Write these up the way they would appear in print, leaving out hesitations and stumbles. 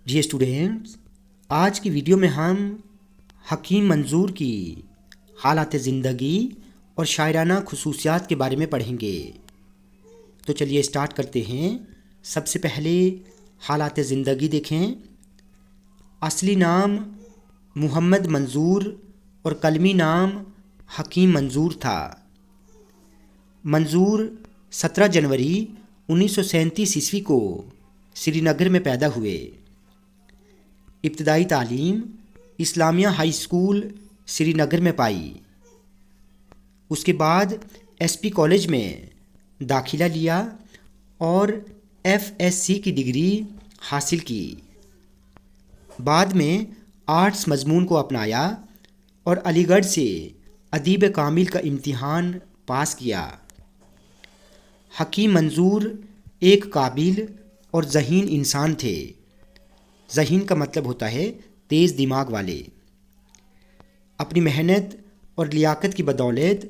جی students, آج کی video میں ہم حکیم منظور کی حالات زندگی اور شاعرانہ خصوصیات کے بارے میں پڑھیں گے۔ تو چلیے اسٹارٹ کرتے ہیں۔ سب سے پہلے حالات زندگی دیکھیں۔ اصلی نام محمد منظور اور قلمی نام حکیم منظور تھا۔ منظور 17 جنوری 1937 عیسوی کو سری نگر میں پیدا ہوئے۔ ابتدائی تعلیم اسلامیہ ہائی اسکول سری نگر میں پائی۔ اس کے بعد ایس پی کالج میں داخلہ لیا اور FSc کی ڈگری حاصل کی۔ بعد میں آرٹس مضمون کو اپنایا اور علی گڑھ سے ادیب کامل کا امتحان پاس کیا۔ حکیم منظور ایک قابل اور ذہین انسان تھے۔ ذہین کا مطلب ہوتا ہے تیز دماغ والے۔ اپنی محنت اور لیاقت کی بدولت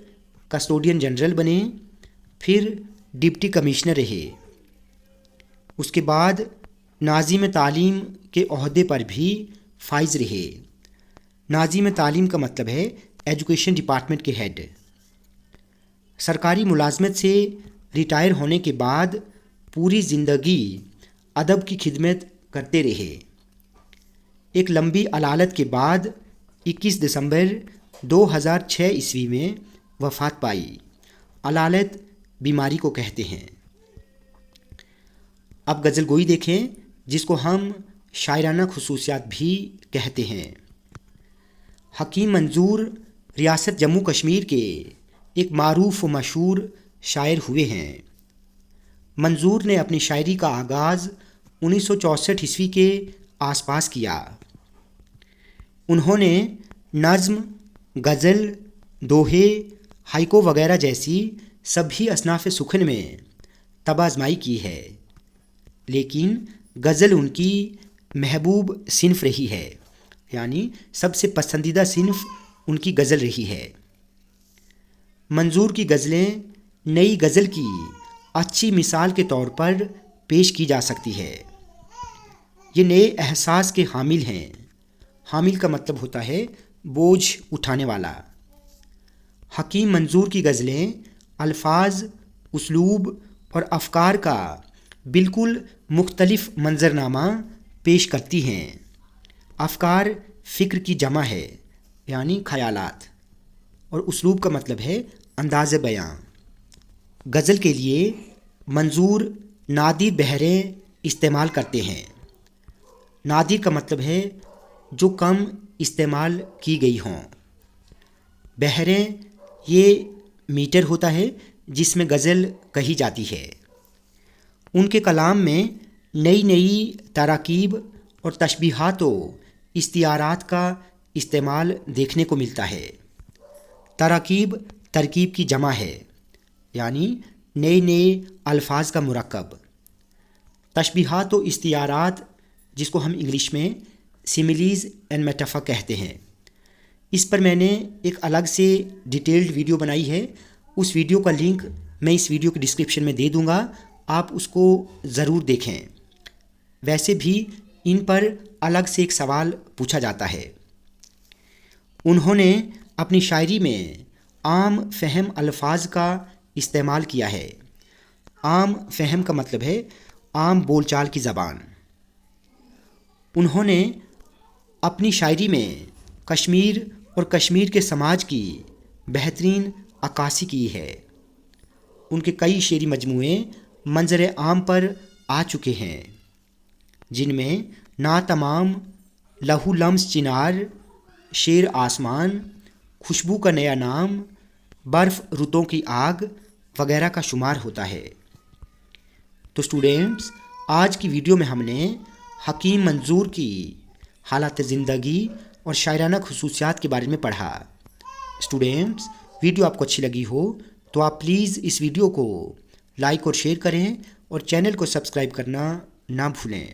کسٹوڈین جنرل بنے، پھر ڈپٹی کمشنر رہے۔ اس کے بعد ناظم تعلیم کے عہدے پر بھی فائز رہے۔ ناظم تعلیم کا مطلب ہے ایجوکیشن ڈپارٹمنٹ کے ہیڈ۔ سرکاری ملازمت سے ریٹائر ہونے کے بعد پوری زندگی ادب کی خدمت کرتے رہے۔ ایک لمبی علالت کے بعد 21 دسمبر 2006 عیسوی میں وفات پائی۔ علالت بیماری کو کہتے ہیں۔ اب غزل گوئی دیکھیں، جس کو ہم شاعرانہ خصوصیات بھی کہتے ہیں۔ حکیم منظور ریاست جموں کشمیر کے ایک معروف و مشہور شاعر ہوئے ہیں۔ منظور نے اپنی شاعری کا آغاز 1964 عیسوی کے آس پاس کیا۔ انہوں نے نظم، غزل، دوہے، ہائیکو وغیرہ جیسی سبھی اصناف سخن میں طب آزمائی کی ہے، لیکن غزل ان کی محبوب صنف رہی ہے، یعنی سب سے پسندیدہ صنف ان کی غزل رہی ہے۔ منظور کی غزلیں نئی غزل کی اچھی مثال کے طور پر پیش کی جا سکتی ہے۔ یہ نئے احساس کے حامل ہیں۔ حامل کا مطلب ہوتا ہے بوجھ اٹھانے والا۔ حکیم منظور کی غزلیں الفاظ، اسلوب اور افکار کا بالکل مختلف منظرنامہ پیش کرتی ہیں۔ افکار فکر کی جمع ہے، یعنی خیالات، اور اسلوب کا مطلب ہے انداز بیان۔ غزل کے لیے منظور نادر بحریں استعمال کرتے ہیں۔ نادر کا مطلب ہے جو کم استعمال کی گئی ہوں۔ بحریں یہ میٹر ہوتا ہے جس میں غزل کہی جاتی ہے۔ ان کے کلام میں نئی نئی تراکیب اور تشبیہات و استعارات کا استعمال دیکھنے کو ملتا ہے۔ تراکیب ترکیب کی جمع ہے، یعنی نئے نئے الفاظ کا مرکب۔ تشبیہات و استعارات، جس کو ہم انگلش میں سیملیز اینڈ میٹافر کہتے ہیں، اس پر میں نے ایک الگ سے ڈیٹیلڈ ویڈیو بنائی ہے۔ اس ویڈیو کا لنک میں اس ویڈیو کے ڈسکرپشن میں دے دوں گا، آپ اس کو ضرور دیکھیں۔ ویسے بھی ان پر الگ سے ایک سوال پوچھا جاتا ہے۔ انہوں نے اپنی شاعری میں عام فہم الفاظ کا استعمال کیا ہے۔ عام فہم کا مطلب ہے عام بول چال کی زبان۔ انہوں نے اپنی شاعری میں کشمیر اور کشمیر کے سماج کی بہترین عکاسی کی ہے۔ ان کے کئی شعری مجموعے منظر عام پر آ چکے ہیں، جن میں نا تمام، لہو لمس چنار، شیر آسمان، خوشبو کا نیا نام، برف رتوں کی آگ وغیرہ کا شمار ہوتا ہے۔ تو اسٹوڈینٹس، آج کی ویڈیو میں ہم نے حکیم منظور کی حالات زندگی اور شاعرانہ خصوصیات کے بارے میں پڑھا۔ اسٹوڈینٹس، ویڈیو آپ کو اچھی لگی ہو تو آپ پلیز اس ویڈیو کو لائک اور شیئر کریں اور چینل کو سبسکرائب کرنا نہ بھولیں۔